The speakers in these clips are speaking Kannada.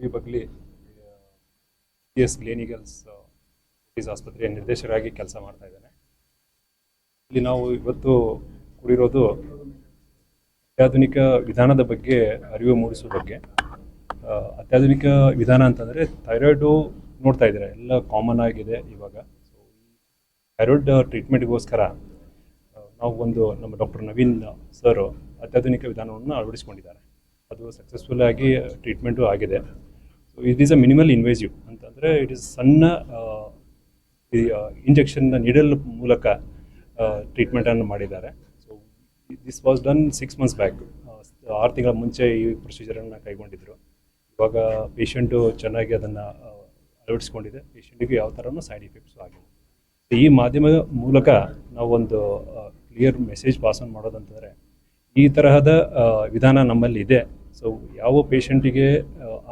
ಗುಬ್ಬಿ ಬಗ್ಲಿ ಕ್ಲಿನಿಕಲ್ಸ್ ಆಸ್ಪತ್ರೆಯ ನಿರ್ದೇಶಕರಾಗಿ ಕೆಲಸ ಮಾಡ್ತಾ ಇದ್ದೇನೆ. ಇಲ್ಲಿ ನಾವು ಇವತ್ತು ಕೂಡಿರೋದು ಅತ್ಯಾಧುನಿಕ ವಿಧಾನದ ಬಗ್ಗೆ ಅರಿವು ಮೂಡಿಸುವ ಬಗ್ಗೆ. ಅತ್ಯಾಧುನಿಕ ವಿಧಾನ ಅಂತಂದರೆ ಥೈರಾಯ್ಡು ನೋಡ್ತಾ ಇದ್ದಾರೆ, ಎಲ್ಲ ಕಾಮನ್ ಆಗಿದೆ ಇವಾಗ. ಸೊ ಥೈರಾಯ್ಡ್ ಟ್ರೀಟ್ಮೆಂಟ್ಗೋಸ್ಕರ ನಾವು ನಮ್ಮ ಡಾಕ್ಟರ್ ನವೀನ್ ಸರ್ ಅತ್ಯಾಧುನಿಕ ವಿಧಾನವನ್ನು ಅಳವಡಿಸಿಕೊಂಡಿದ್ದಾರೆ. ಅದು ಸಕ್ಸಸ್ಫುಲ್ ಆಗಿ ಟ್ರೀಟ್ಮೆಂಟು ಆಗಿದೆ. So it is a minimal invasive ಅಂತಂದರೆ ಇಟ್ ಈಸ್ ಸಣ್ಣ ಇಂಜೆಕ್ಷನ್ ನೀಡಲ್ ಮೂಲಕ ಟ್ರೀಟ್ಮೆಂಟನ್ನು ಮಾಡಿದ್ದಾರೆ. So this was done 6 months back. 6 ತಿಂಗಳ ಮುಂಚೆ ಈ ಪ್ರೊಸೀಜರನ್ನು ಕೈಗೊಂಡಿದ್ದರು. ಇವಾಗ ಪೇಷಂಟು ಚೆನ್ನಾಗಿ ಅದನ್ನು ಅಳವಡಿಸ್ಕೊಂಡಿದೆ. ಪೇಷಂಟಿಗೆ ಯಾವ ಥರನೂ ಸೈಡ್ ಎಫೆಕ್ಟ್ಸು ಆಗಿದೆ. ಈ ಮಾಧ್ಯಮದ ಮೂಲಕ ನಾವೊಂದು ಕ್ಲಿಯರ್ ಮೆಸೇಜ್ ಪಾಸ್ ಆನ್ ಮಾಡೋದಂತಂದರೆ ಈ ತರಹದ ವಿಧಾನ ನಮ್ಮಲ್ಲಿ ಇದೆ. ಸೊ ಯಾವ ಪೇಷಂಟಿಗೆ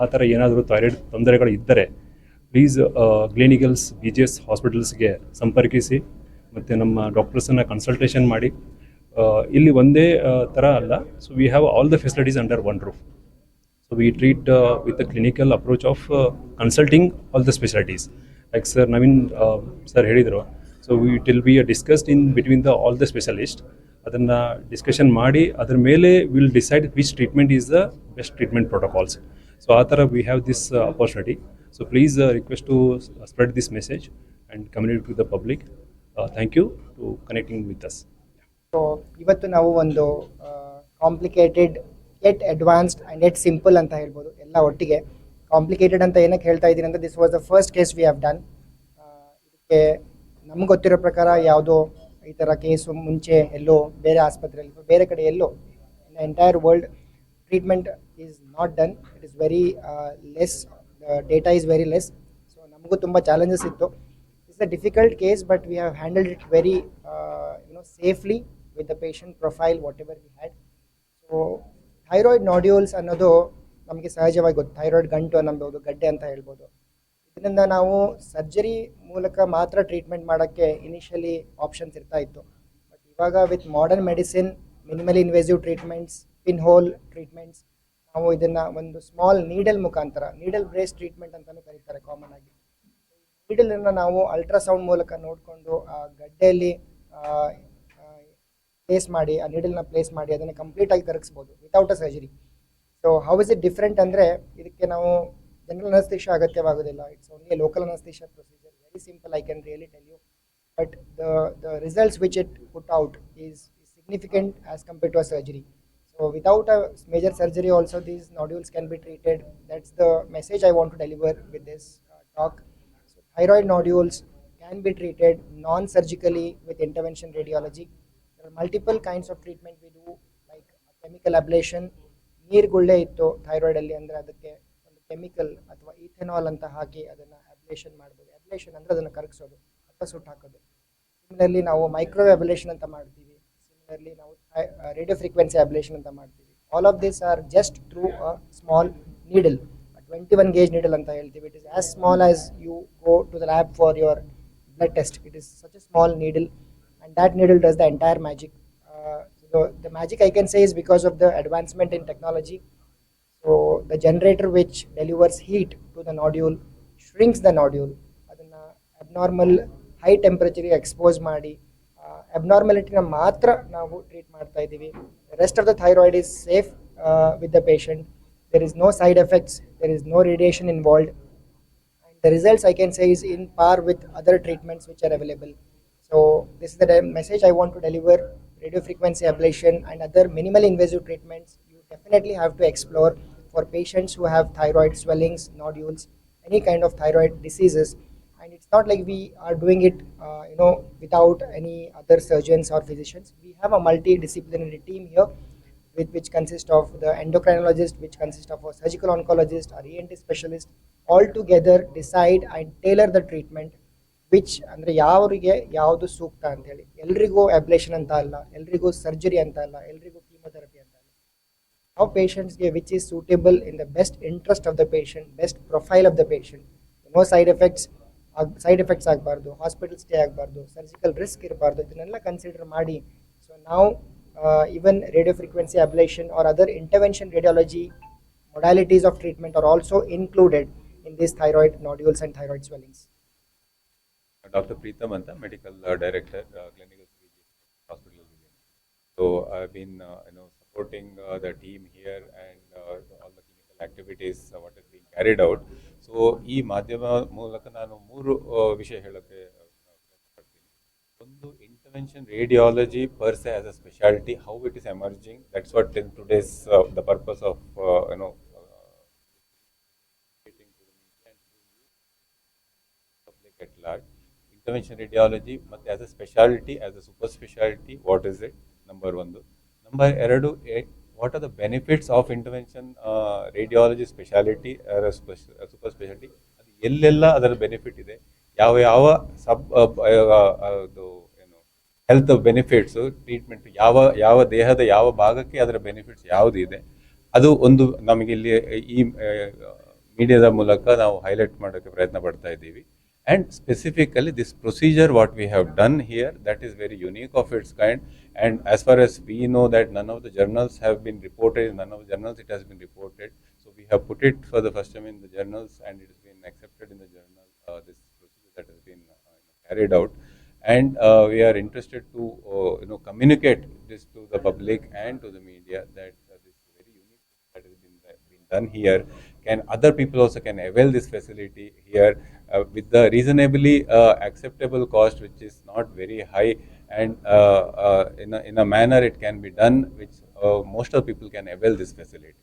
ಆ ಥರ ಏನಾದರೂ ಥೈರಾಯ್ಡ್ ತೊಂದರೆಗಳು ಇದ್ದರೆ ಪ್ಲೀಸ್ ಕ್ಲಿನಿಕಲ್ಸ್ BGS ಹಾಸ್ಪಿಟಲ್ಸ್ಗೆ ಸಂಪರ್ಕಿಸಿ ಮತ್ತು ನಮ್ಮ ಡಾಕ್ಟರ್ಸನ್ನು ಕನ್ಸಲ್ಟೇಷನ್ ಮಾಡಿ. ಇಲ್ಲಿ ಒಂದೇ ಥರ ಅಲ್ಲ. So we have all the facilities under one roof. So we treat with the clinical approach of consulting all the specialties. Like Sir Naveen Sir ಹೇಳಿದ್ರು. So it will be discussed in between all the specialists. ಅದನ್ನು ಡಿಸ್ಕಷನ್ ಮಾಡಿ ಅದರ ಮೇಲೆ will decide which treatment is the best treatment protocols. So ಆ ಥರ we have this opportunity. So please request to spread this message and communicate with the public. Thank you to connecting with us. So ಇವತ್ತು ನಾವು ಒಂದು complicated at advanced and at simple ಅಂತ ಹೇಳ್ಬೋದು, ಎಲ್ಲ ಒಟ್ಟಿಗೆ. ಕಾಂಪ್ಲಿಕೇಟೆಡ್ ಅಂತ ಏನಕ್ಕೆ ಹೇಳ್ತಾ ಇದ್ದೀನಿ ಅಂದರೆ this was the first case we have done. ಇದಕ್ಕೆ ನಮ್ಗೆ ಗೊತ್ತಿರೋ ಪ್ರಕಾರ ಯಾವುದೋ ಈ ಥರ ಕೇಸು ಮುಂಚೆ ಎಲ್ಲೋ ಬೇರೆ ಆಸ್ಪತ್ರೆಯಲ್ಲಿ ಬೇರೆ ಕಡೆ ಎಲ್ಲೋ in entire world treatment is not done. It is very less, data is very less. So ನಮಗೂ ತುಂಬ ಚಾಲೆಂಜಸ್ ಇತ್ತು. It's a difficult case but we have handled it very safely with the patient profile whatever we had. So thyroid nodules ಅನ್ನೋದು ನಮಗೆ ಸಹಜವಾಗಿ ಗೊತ್ತು. ಥೈರಾಯ್ಡ್ ಗಂಟು ಅನ್ನಬಹುದು, ಗಡ್ಡೆ ಅಂತ ಹೇಳ್ಬೋದು. ಇದರಿಂದ ನಾವು ಸರ್ಜರಿ ಮೂಲಕ ಮಾತ್ರ ಟ್ರೀಟ್ಮೆಂಟ್ ಮಾಡೋಕ್ಕೆ ಇನಿಷಿಯಲಿ ಆಪ್ಷನ್ಸ್ ಇರ್ತಾ ಇತ್ತು. ಬಟ್ ಇವಾಗ with modern medicine, minimally invasive treatments, pin hole treatments, ನಾವು ಇದನ್ನು ಒಂದು ಸ್ಮಾಲ್ ನೀಡಲ್ ಮುಖಾಂತರ, ನೀಡಲ್ ಬ್ರೇಸ್ ಟ್ರೀಟ್ಮೆಂಟ್ ಅಂತಲೂ ಕರೀತಾರೆ ಕಾಮನ್ ಆಗಿ. ನೀಡಲನ್ನು ನಾವು ಅಲ್ಟ್ರಾಸೌಂಡ್ ಮೂಲಕ ನೋಡಿಕೊಂಡು ಆ ಗಡ್ಡೆಯಲ್ಲಿ ಪ್ಲೇಸ್ ಮಾಡಿ, ಆ ನೀಡಲ್ನ ಪ್ಲೇಸ್ ಮಾಡಿ ಅದನ್ನು ಕಂಪ್ಲೀಟಾಗಿ ಕರಗಿಸ್ಬೋದು without a surgery. So how is it different ಅಂದರೆ ಇದಕ್ಕೆ ನಾವು ಜನರಲ್ ಅನಸ್ತೇಷಿಯಾ ಅಗತ್ಯವಾಗೋದಿಲ್ಲ. It's only local anaesthesia procedure. Very simple, I can really tell you. But the results which it put out is significant as compared to a surgery. So without a major surgery also these nodules can be treated. That's the message I want to deliver with this talk. So thyroid nodules can be treated non-surgically with intervention radiology. There are multiple kinds of treatment we do, like chemical ablation. ನೀರುಗುಳ್ಳೆ ಇತ್ತು ಥೈರಾಯ್ಡಲ್ಲಿ ಅಂದರೆ ಅದಕ್ಕೆ ಒಂದು ಕೆಮಿಕಲ್ ಅಥವಾ ಈಥೆನಾಲ್ ಅಂತ ಹಾಕಿ ಅದನ್ನು ಅಬ್ಲೇಷನ್ ಮಾಡ್ಬೋದು. ಅಬ್ಲೇಷನ್ ಅಂದರೆ ಅದನ್ನು ಕರಗಿಸೋದು ಅಥವಾ ಸುಟ್ಟು ಹಾಕೋದು. ಸಿಮಿಲರ್ಲಿ ನಾವು ಮೈಕ್ರೋವೇವ್ ಅಬ್ಲೇಷನ್ ಅಂತ ಮಾಡ್ತೀವಿ. ಸಿಮಿಲರ್ಲಿ ನಾವು ರೇಡಿಯೋ ಫ್ರೀಕ್ವೆನ್ಸಿ ಅಬ್ಲೇಷನ್ ಅಂತ ಮಾಡ್ತೀವಿ. All of this are just through a small needle, 21 gauge needle ಅಂತ ಹೇಳ್ತೀವಿ. It is as small as you go to the lab for your blood test. It is such a small needle and that needle does the entire magic. So the magic I can say is because of the advancement in technology. So the generator which delivers heat to the nodule shrinks the nodule. ಅದನ್ನ abnormal high temperature expose ಮಾಡಿ abnormality ಮಾತ್ರ ನಾವು ಟ್ರೀಟ್ ಮಾಡ್ತಾ ಇದ್ದೀವಿ. The rest of the thyroid is safe with the patient. There is no side effects, there is no radiation involved, and the results I can say is in par with other treatments which are available. So this is the message I want to deliver. Radio frequency ablation and other minimal invasive treatments you definitely have to explore for patients who have thyroid swellings, nodules, any kind of thyroid diseases. And it's not like we are doing it without any other surgeons or physicians. We have a multidisciplinary team here which consists of the endocrinologist, which consists of a surgical oncologist or ENT specialist. All together decide and tailor the treatment which ಅಂದರೆ ಯಾವರಿಗೆ ಯಾವುದು ಸೂಕ್ತ ಅಂತೇಳಿ. ಎಲ್ರಿಗೂ ಅಬ್ಲೇಷನ್ ಅಂತ ಅಲ್ಲ, ಎಲ್ರಿಗೂ ಸರ್ಜರಿ ಅಂತ ಅಲ್ಲ, ಎಲ್ರಿಗೂ ಕೀಮೊಥೆರಪಿ ಅಂತ ಅಲ್ಲ. How patientsಗೆ which is suitable in the best interest of the patient, best profile of the patient. No side effects ಆಗಬಾರ್ದು, ಹಾಸ್ಪಿಟಲ್ ಸ್ಟೇ ಆಗಬಾರ್ದು, ಸರ್ಜಿಕಲ್ ರಿಸ್ಕ್ ಇರಬಾರ್ದು, ಇದನ್ನೆಲ್ಲ ಕನ್ಸಿಡರ್ ಮಾಡಿ. ಸೊ ನಾವು even radio frequency ablation or other intervention radiology modalities of treatment are also included in these thyroid nodules and thyroid swellings? Dr. Preetham Anta, Medical Director, Clinical Hospital. So I've been supporting the team here and all the clinical activities what is being carried out. So ಈ ಮಾಧ್ಯಮ ಮೂಲಕ ನಾನು ಮೂರು ವಿಷಯ ಹೇಳೋಕ್ಕೆ ಪಡ್ತೀನಿ. ಒಂದು ಇಂಟರ್ವೆನ್ಷನ್ ರೇಡಿಯಾಲಜಿ ಪರ್ ಸೆ as a speciality, how it is emerging, that's what in today's the purpose of public at large. Intervention radiology ಮತ್ತೆ as a specialty, as a super specialty, what is it? Number one. Number ಎರಡು, what are the benefits of intervention radiology specialty or a super specialty? ಅದು ಎಲ್ಲೆಲ್ಲ ಅದರ ಬೆನಿಫಿಟ್ ಇದೆ, ಯಾವ ಯಾವ ಸಬ್ ಹೆಲ್ತ್ ಬೆನಿಫಿಟ್ಸ್, ಟ್ರೀಟ್ಮೆಂಟ್ ಯಾವ ಯಾವ ದೇಹದ ಯಾವ ಭಾಗಕ್ಕೆ ಅದರ ಬೆನಿಫಿಟ್ಸ್ ಯಾವುದು ಇದೆ, ಅದು ಒಂದು ನಮಗೆ ಇಲ್ಲಿ ಈ ಮೀಡಿಯಾದ ಮೂಲಕ ನಾವು ಹೈಲೈಟ್ ಮಾಡೋಕ್ಕೆ ಪ್ರಯತ್ನ ಪಡ್ತಾ ಇದ್ದೀವಿ. And specifically this procedure what we have done here, that is very unique of its kind, and as far as we know that none of the journals have been reported, in none of the journals it has been reported, so we have put it for the first time in the journals and it has been accepted in the journal, this procedure that has been carried out, and we are interested to communicate this to the public and to the media that this is very unique that has been done here. Can other people also can avail this facility here with the reasonably acceptable cost, which is not very high, and in a manner it can be done which most of people can avail this facility.